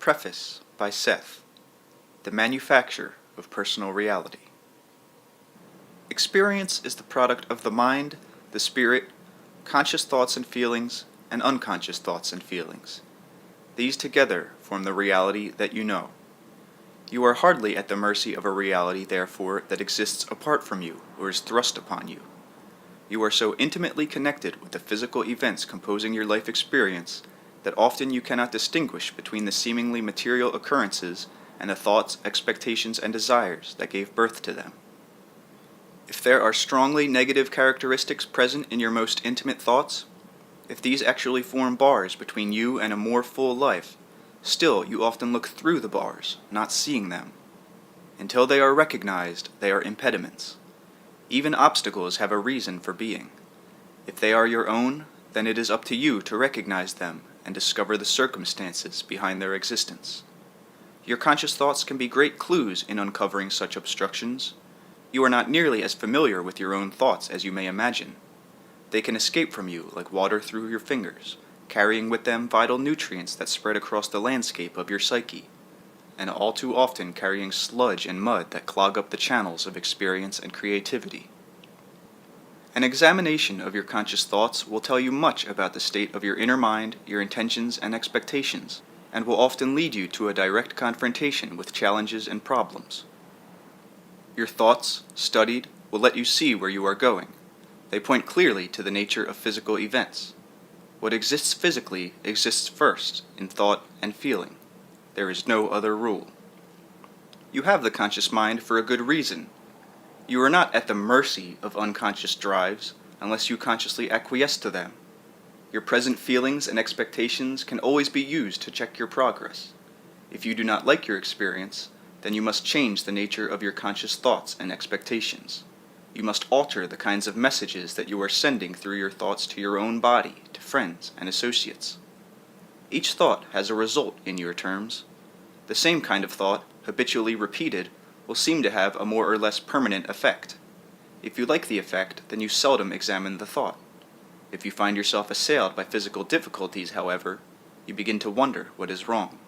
Preface by Seth, The Manufacture of Personal Reality. Experience is the product of the mind, the spirit, conscious thoughts and feelings, and unconscious thoughts and feelings. These together form the reality that you know. You are hardly at the mercy of a reality, therefore, that exists apart from you or is thrust upon you. You are so intimately connected with the physical events composing your life experience that often you cannot distinguish between the seemingly material occurrences and the thoughts, expectations, and desires that gave birth to them. If there are strongly negative characteristics present in your most intimate thoughts, if these actually form bars between you and a more full life, still you often look through the bars, not seeing them. Until they are recognized, they are impediments. Even obstacles have a reason for being. If they are your own, then it is up to you to recognize them and discover the circumstances behind their existence. Your conscious thoughts can be great clues in uncovering such obstructions. You are not nearly as familiar with your own thoughts as you may imagine. They can escape from you like water through your fingers, carrying with them vital nutrients that spread across the landscape of your psyche, and all too often carrying sludge and mud that clog up the channels of experience and creativity. An examination of your conscious thoughts will tell you much about the state of your inner mind, your intentions, and expectations, and will often lead you to a direct confrontation with challenges and problems. Your thoughts, studied, will let you see where you are going. They point clearly to the nature of physical events. What exists physically exists first in thought and feeling. There is no other rule. You have the conscious mind for a good reason. You are not at the mercy of unconscious drives unless you consciously acquiesce to them. Your present feelings and expectations can always be used to check your progress. If you do not like your experience, then you must change the nature of your conscious thoughts and expectations. You must alter the kinds of messages that you are sending through your thoughts to your own body, to friends and associates. Each thought has a result in your terms. The same kind of thought, habitually repeated, will seem to have a more or less permanent effect. If you like the effect, then you seldom examine the thought. If you find yourself assailed by physical difficulties, however, you begin to wonder what is wrong.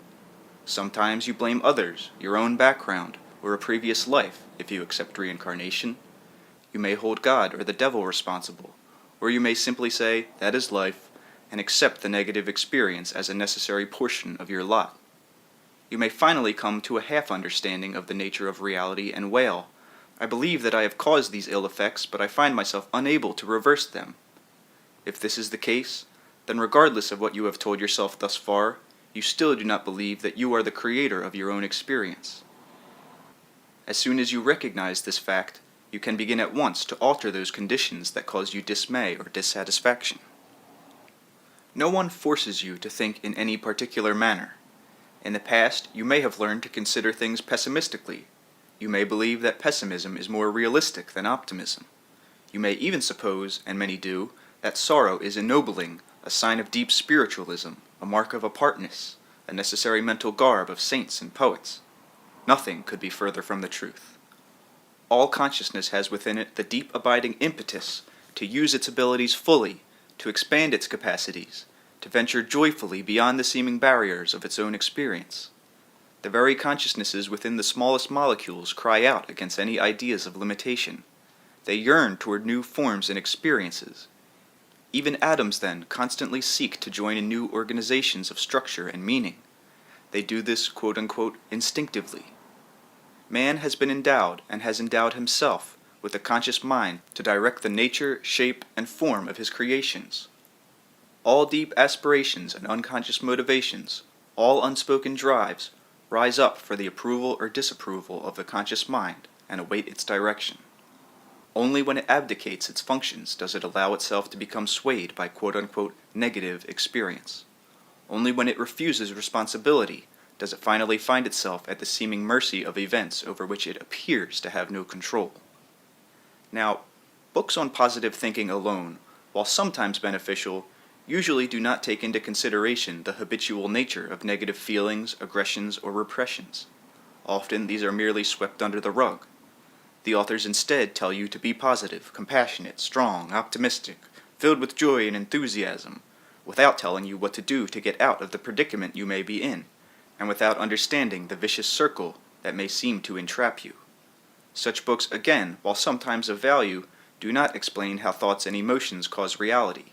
Sometimes you blame others, your own background, or a previous life, if you accept reincarnation. You may hold God or the devil responsible, or you may simply say, that is life, and accept the negative experience as a necessary portion of your lot. You may finally come to a half-understanding of the nature of reality and wail, I believe that I have caused these ill effects, but I find myself unable to reverse them. If this is the case, then regardless of what you have told yourself thus far, you still do not believe that you are the creator of your own experience. As soon as you recognize this fact, you can begin at once to alter those conditions that cause you dismay or dissatisfaction. No one forces you to think in any particular manner. In the past, you may have learned to consider things pessimistically. You may believe that pessimism is more realistic than optimism. You may even suppose, and many do, that sorrow is ennobling, a sign of deep spiritualism, a mark of apartness, a necessary mental garb of saints and poets. Nothing could be further from the truth. All consciousness has within it the deep abiding impetus to use its abilities fully, to expand its capacities, to venture joyfully beyond the seeming barriers of its own experience. The very consciousnesses within the smallest molecules cry out against any ideas of limitation. They yearn toward new forms and experiences. Even atoms, then, constantly seek to join in new organizations of structure and meaning. They do this, quote-unquote, instinctively. Man has been endowed, and has endowed himself, with a conscious mind to direct the nature, shape, and form of his creations. All deep aspirations and unconscious motivations, all unspoken drives, rise up for the approval or disapproval of the conscious mind and await its direction. Only when it abdicates its functions does it allow itself to become swayed by quote-unquote negative experience. Only when it refuses responsibility does it finally find itself at the seeming mercy of events over which it appears to have no control. Now, books on positive thinking alone, while sometimes beneficial, usually do not take into consideration the habitual nature of negative feelings, aggressions, or repressions. Often these are merely swept under the rug. The authors instead tell you to be positive, compassionate, strong, optimistic, filled with joy and enthusiasm, without telling you what to do to get out of the predicament you may be in, and without understanding the vicious circle that may seem to entrap you. Such books, again, while sometimes of value, do not explain how thoughts and emotions cause reality.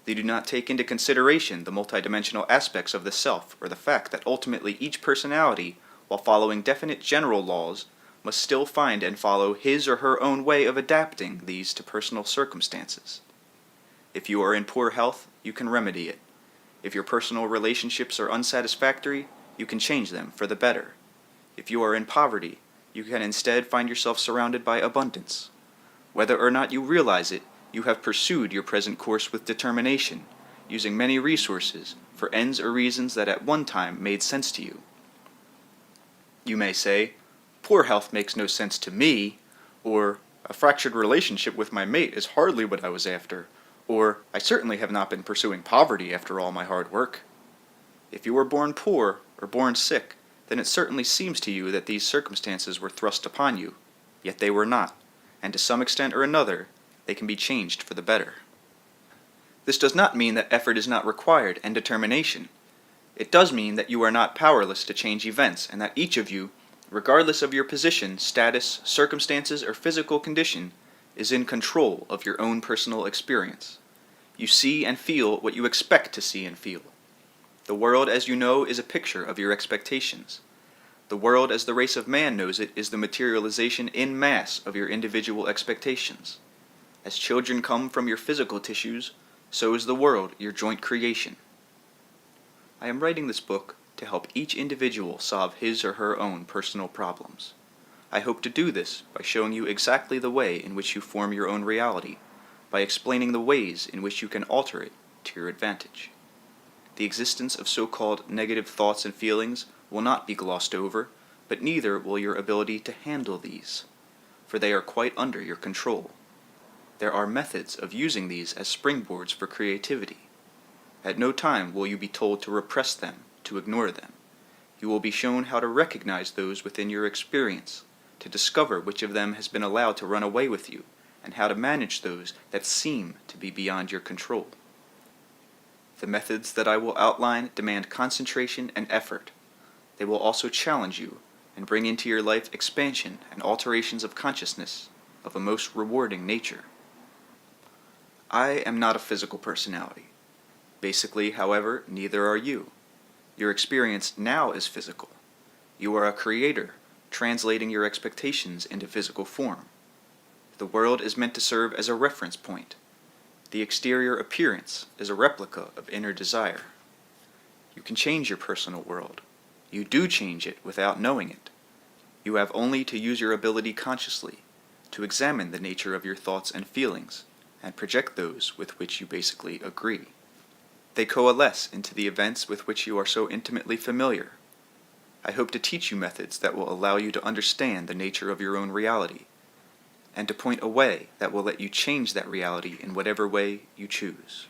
They do not take into consideration the multidimensional aspects of the self or the fact that ultimately each personality, while following definite general laws, must still find and follow his or her own way of adapting these to personal circumstances. If you are in poor health, you can remedy it. If your personal relationships are unsatisfactory, you can change them for the better. If you are in poverty, you can instead find yourself surrounded by abundance. Whether or not you realize it, you have pursued your present course with determination, using many resources for ends or reasons that at one time made sense to you. You may say, "Poor health makes no sense to me," or "A fractured relationship with my mate is hardly what I was after," or "I certainly have not been pursuing poverty after all my hard work." If you were born poor or born sick, then it certainly seems to you that these circumstances were thrust upon you, yet they were not, and to some extent or another, they can be changed for the better. This does not mean that effort is not required and determination. It does mean that you are not powerless to change events, and that each of you, regardless of your position, status, circumstances, or physical condition, is in control of your own personal experience. You see and feel what you expect to see and feel. The world, as you know, is a picture of your expectations. The world, as the race of man knows it, is the materialization in mass of your individual expectations. As children come from your physical tissues, so is the world your joint creation. I am writing this book to help each individual solve his or her own personal problems. I hope to do this by showing you exactly the way in which you form your own reality, by explaining the ways in which you can alter it to your advantage. The existence of so-called negative thoughts and feelings will not be glossed over, but neither will your ability to handle these, for they are quite under your control. There are methods of using these as springboards for creativity. At no time will you be told to repress them, to ignore them. You will be shown how to recognize those within your experience, to discover which of them has been allowed to run away with you, and how to manage those that seem to be beyond your control. The methods that I will outline demand concentration and effort. They will also challenge you and bring into your life expansion and alterations of consciousness of a most rewarding nature. I am not a physical personality. Basically, however, neither are you. Your experience now is physical. You are a creator, translating your expectations into physical form. The world is meant to serve as a reference point. The exterior appearance is a replica of inner desire. You can change your personal world. You do change it without knowing it. You have only to use your ability consciously, to examine the nature of your thoughts and feelings, and project those with which you basically agree. They coalesce into the events with which you are so intimately familiar. I hope to teach you methods that will allow you to understand the nature of your own reality, and to point a way that will let you change that reality in whatever way you choose.